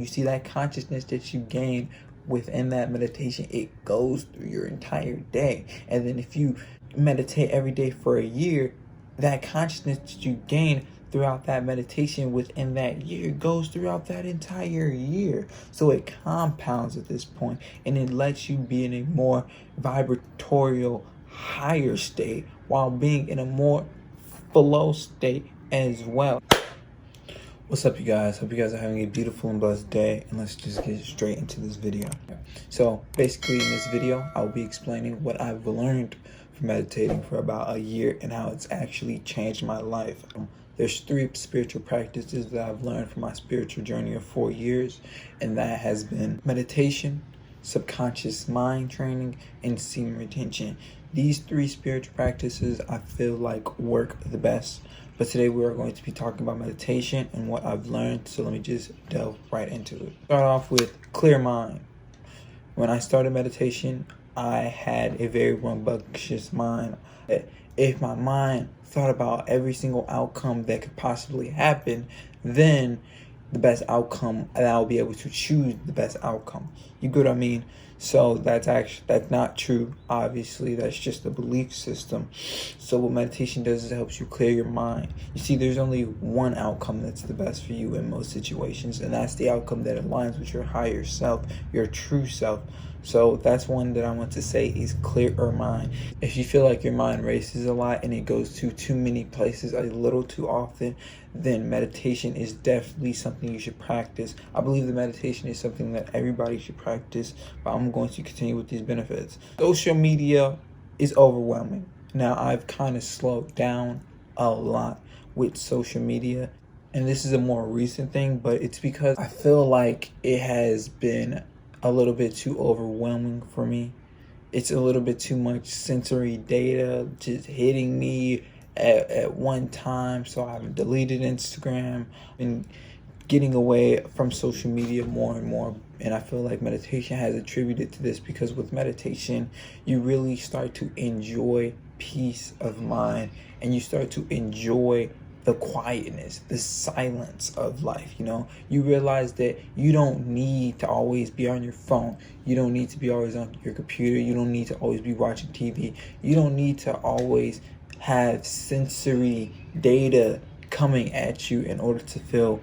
You see, that consciousness that you gain within that meditation, it goes through your entire day. And then if you meditate every day for a year, that consciousness that you gain throughout that meditation within that year goes throughout that entire year. So it compounds at this point, and it lets you be in a more vibratorial, higher state while being in a more flow state as well. What's up, you guys? Hope you guys are having a beautiful and blessed day, and let's just get straight into this video. So basically in this video, I'll be explaining what I've learned from meditating for about a year and how it's actually changed my life. There's 3 spiritual practices that I've learned from my spiritual journey of 4 years, and that has been meditation, subconscious mind training, and semen retention. These 3 spiritual practices I feel like work the best. But today we are going to be talking about meditation and what I've learned, so let me just delve right into it. Start off with clear mind. When I started meditation, I had a very rambunctious mind. If my mind thought about every single outcome that could possibly happen, then the best outcome, and I'll be able to choose the best outcome. You get what I mean? So that's not true. Obviously, that's just a belief system. So what meditation does is it helps you clear your mind. You see, there's only one outcome that's the best for you in most situations, and that's the outcome that aligns with your higher self, your true self. So that's one that I want to say is clear your mind. If you feel like your mind races a lot and it goes to too many places a little too often, then meditation is definitely something you should practice. I believe that meditation is something that everybody should practice, but I'm going to continue with these benefits. Social media is overwhelming. Now, I've kind of slowed down a lot with social media, and this is a more recent thing, but it's because I feel like it has been a little bit too overwhelming for me. It's a little bit too much sensory data just hitting me at one time. So I've deleted Instagram and getting away from social media more and more. And I feel like meditation has attributed to this, because with meditation, you really start to enjoy peace of mind, and you start to enjoy the quietness, the silence of life. You realize that you don't need to always be on your phone. You don't need to be always on your computer. You don't need to always be watching TV. You don't need to always have sensory data coming at you in order to feel,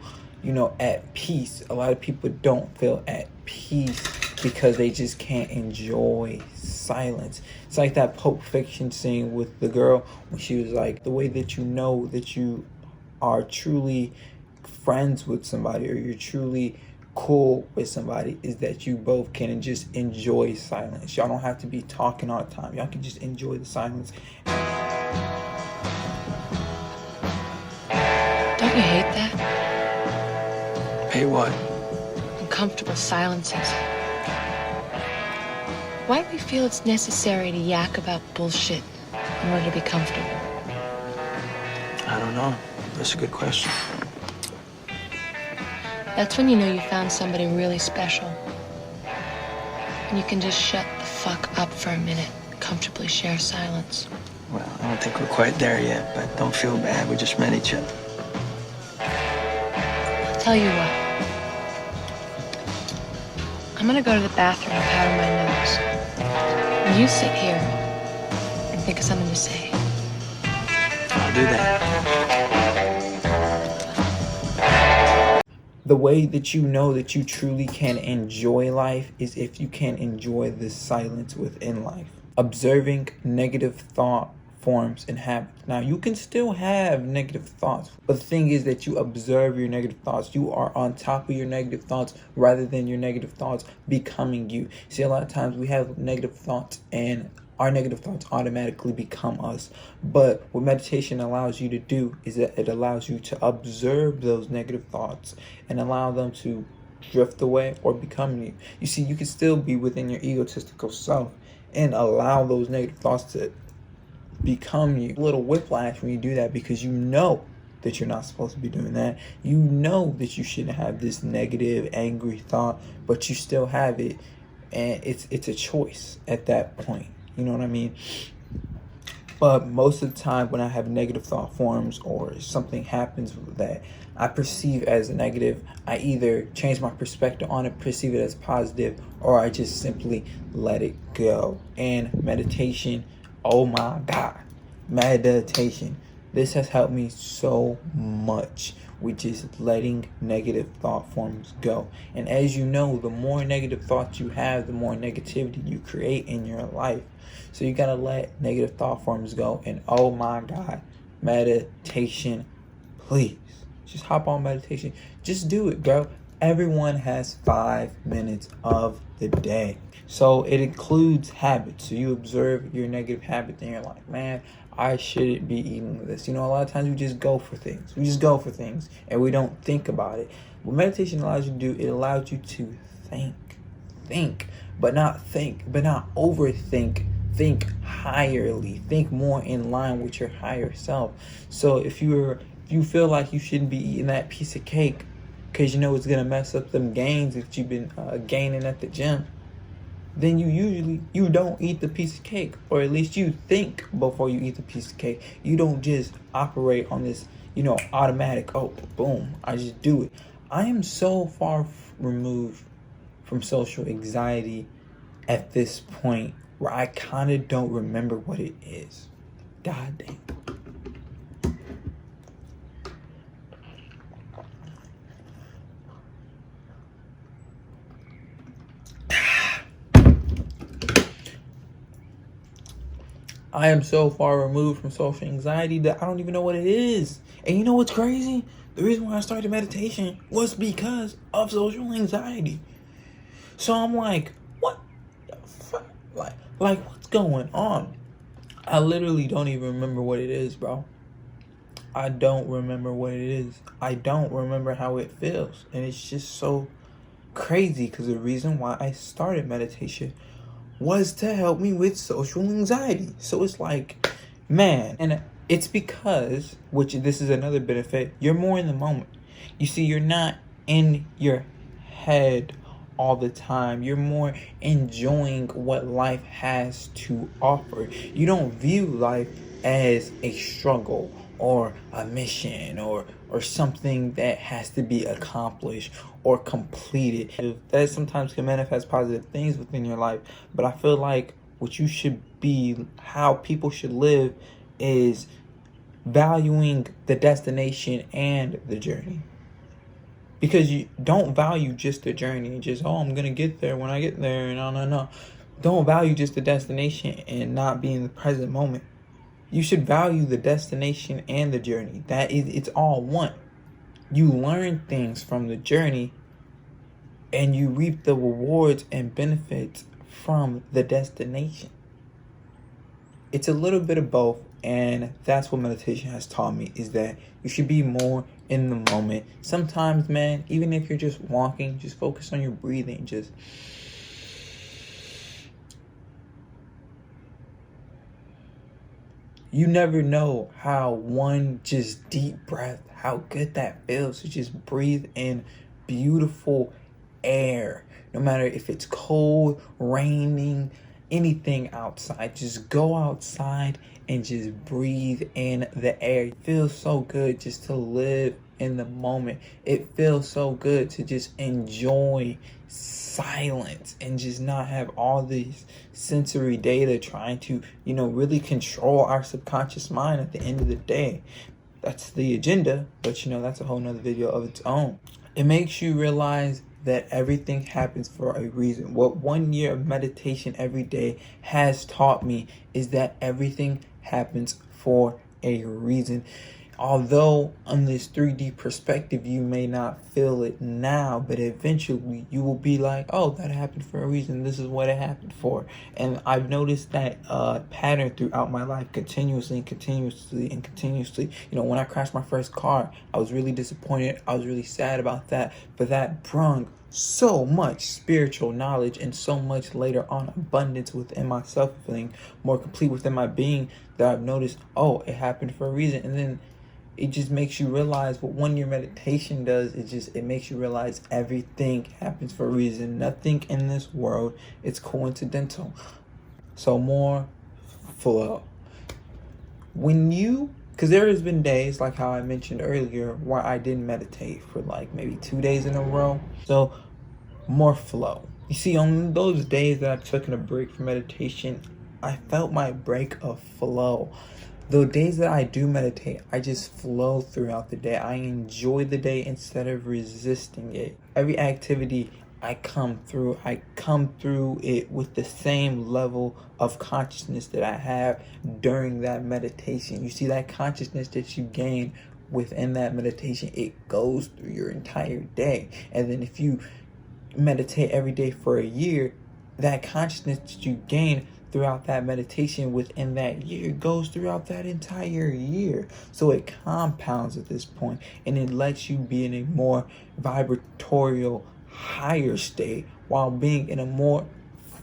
at peace. A lot of people don't feel at peace because they just can't enjoy silence. It's like that Pulp Fiction scene with the girl when she was like, the way that you know that you are truly friends with somebody, or you're truly cool with somebody, is that you both can just enjoy silence. Y'all don't have to be talking all the time. Y'all can just enjoy the silence. Don't you hate that? Hate what? Uncomfortable silences. Why do we feel it's necessary to yak about bullshit in order to be comfortable? I don't know. That's a good question. That's when you know you found somebody really special. And you can just shut the fuck up for a minute, comfortably share silence. Well, I don't think we're quite there yet, but don't feel bad. We just met each other. I'll tell you what. I'm gonna go to the bathroom and powder my nose. And you sit here and think of something to say. I'll do that. The way that you know that you truly can enjoy life is if you can enjoy the silence within life. Observing negative thought forms and habits. Now, you can still have negative thoughts, but the thing is that you observe your negative thoughts. You are on top of your negative thoughts rather than your negative thoughts becoming you. See, a lot of times we have negative thoughts and our negative thoughts automatically become us. But what meditation allows you to do is that it allows you to observe those negative thoughts and allow them to drift away or become you. You see, you can still be within your egotistical self and allow those negative thoughts to become you. A little whiplash when you do that, because you know that you're not supposed to be doing that. You know that you shouldn't have this negative, angry thought, but you still have it, and it's a choice at that point. You know what I mean? But most of the time when I have negative thought forms or something happens that I perceive as a negative, I either change my perspective on it, perceive it as positive, or I just simply let it go. And meditation, oh my God, meditation. This has helped me so much with just letting negative thought forms go. And as you know, the more negative thoughts you have, the more negativity you create in your life. So you gotta let negative thought forms go. And oh my God, meditation, please. Just hop on meditation. Just do it, bro. Everyone has 5 minutes of the day. So it includes habits. So you observe your negative habits and you're like, man, I shouldn't be eating this. You know, a lot of times we just go for things. We just go for things and we don't think about it. What meditation allows you to do, it allows you to think, but not overthink. Think higherly. Think more in line with your higher self. So if you feel like you shouldn't be eating that piece of cake because you know it's gonna mess up them gains that you've been gaining at the gym, then you don't eat the piece of cake, or at least you think before you eat the piece of cake. You don't just operate on this, automatic, oh, boom, I just do it. I am so far removed from social anxiety at this point where I kind of don't remember what it is. God damn. I am so far removed from social anxiety that I don't even know what it is. And you know what's crazy? The reason why I started meditation was because of social anxiety. So I'm like, what the fuck? Like what's going on? I literally don't even remember what it is, bro. I don't remember what it is. I don't remember how it feels. And it's just so crazy because the reason why I started meditation was to help me with social anxiety. So it's like, man, and it's because, which this is another benefit, you're more in the moment. You see, you're not in your head all the time. You're more enjoying what life has to offer. You don't view life as a struggle or a mission or something that has to be accomplished or completed. That sometimes can manifest positive things within your life, but I feel like what you should be, how people should live, is valuing the destination and the journey. Because you don't value just the journey and just, oh, I'm gonna get there when I get there. No. Don't value just the destination and not be in the present moment. You should value the destination and the journey. It's all one. You learn things from the journey and you reap the rewards and benefits from the destination. It's a little bit of both, and that's what meditation has taught me, is that you should be more in the moment. Sometimes, man, even if you're just walking, just focus on your breathing. Just you never know how one just deep breath, how good that feels to just breathe in beautiful air. No matter if it's cold, raining, anything outside, just go outside and just breathe in the air. It feels so good just to live in the moment. It feels so good to just enjoy silence and just not have all these sensory data trying to, really control our subconscious mind at the end of the day. That's the agenda, but that's a whole nother video of its own. It makes you realize that everything happens for a reason. What 1 year of meditation every day has taught me is that everything happens for a reason. Although on this 3D perspective, you may not feel it now, but eventually you will be like, oh, that happened for a reason. This is what it happened for. And I've noticed that pattern throughout my life continuously. When I crashed my first car, I was really disappointed. I was really sad about that. But that brought so much spiritual knowledge and so much later on abundance within myself, feeling more complete within my being, that I've noticed, oh, it happened for a reason. And then it just makes you realize what 1 year meditation does. It makes you realize everything happens for a reason. Nothing in this world is coincidental. So more flow. because there has been days, like how I mentioned earlier, where I didn't meditate for like maybe 2 days in a row. So more flow. You see, on those days that I've taken a break from meditation, I felt my break of flow. The days that I do meditate, I just flow throughout the day. I enjoy the day instead of resisting it. Every activity I come through it with the same level of consciousness that I have during that meditation. You see, that consciousness that you gain within that meditation, it goes through your entire day. And then if you meditate every day for a year, that consciousness that you gain throughout that meditation within that year goes throughout that entire year. So it compounds at this point, and it lets you be in a more vibratorial, higher state while being in a more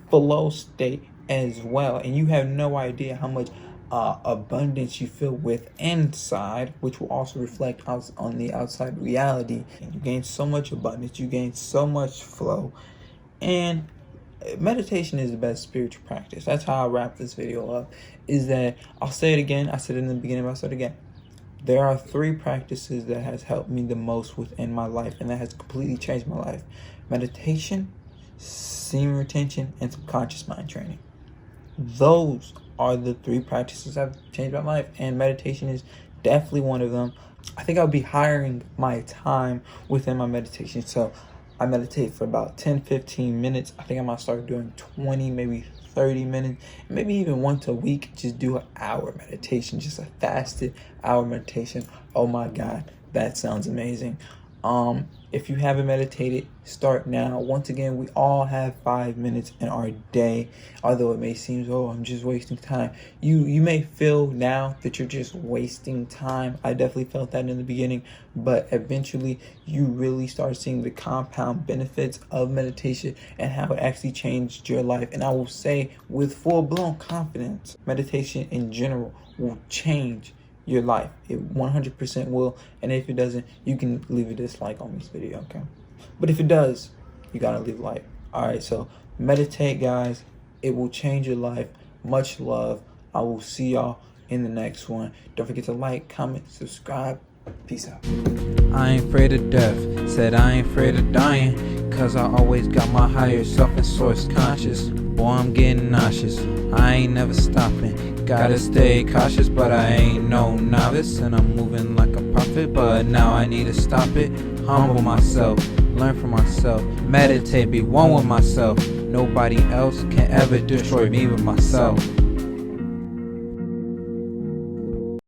flow state as well. And you have no idea how much abundance you feel with inside, which will also reflect out on the outside reality. And you gain so much abundance, you gain so much flow, and meditation is the best spiritual practice. That's how I wrap this video up, is that I'll say it again. I said it in the beginning, but I'll say it again. There are 3 practices that has helped me the most within my life, and that has completely changed my life: meditation, semen retention, and subconscious mind training. Those are the 3 practices that have changed my life, and meditation is definitely one of them. I think I'll be hiring my time within my meditation. So I meditate for about 10-15 minutes. I think I might start doing 20, maybe 30 minutes, maybe even once a week. Just do an hour meditation, just a fasted hour meditation. Oh my God, that sounds amazing. If you haven't meditated, start now. Once again, we all have 5 minutes in our day. Although it may seem, oh, I'm just wasting time. You may feel now that you're just wasting time. I definitely felt that in the beginning, but eventually you really start seeing the compound benefits of meditation and how it actually changed your life. And I will say with full-blown confidence, meditation in general will change your life. It 100% will. And if it doesn't, you can leave a dislike on this video, okay? But if it does, you gotta leave a like. All right, so meditate, guys. It will change your life. Much love. I will see y'all in the next one. Don't forget to like, comment, subscribe. Peace out. I ain't afraid of death, said I ain't afraid of dying, cause I always got my higher self and source conscious. Boy, I'm getting nauseous, I ain't never stopping, gotta stay cautious, but I ain't no novice, and I'm moving like a prophet, but now I need to stop it. Humble myself, learn from myself, meditate, be one with myself. Nobody else can ever destroy me but myself.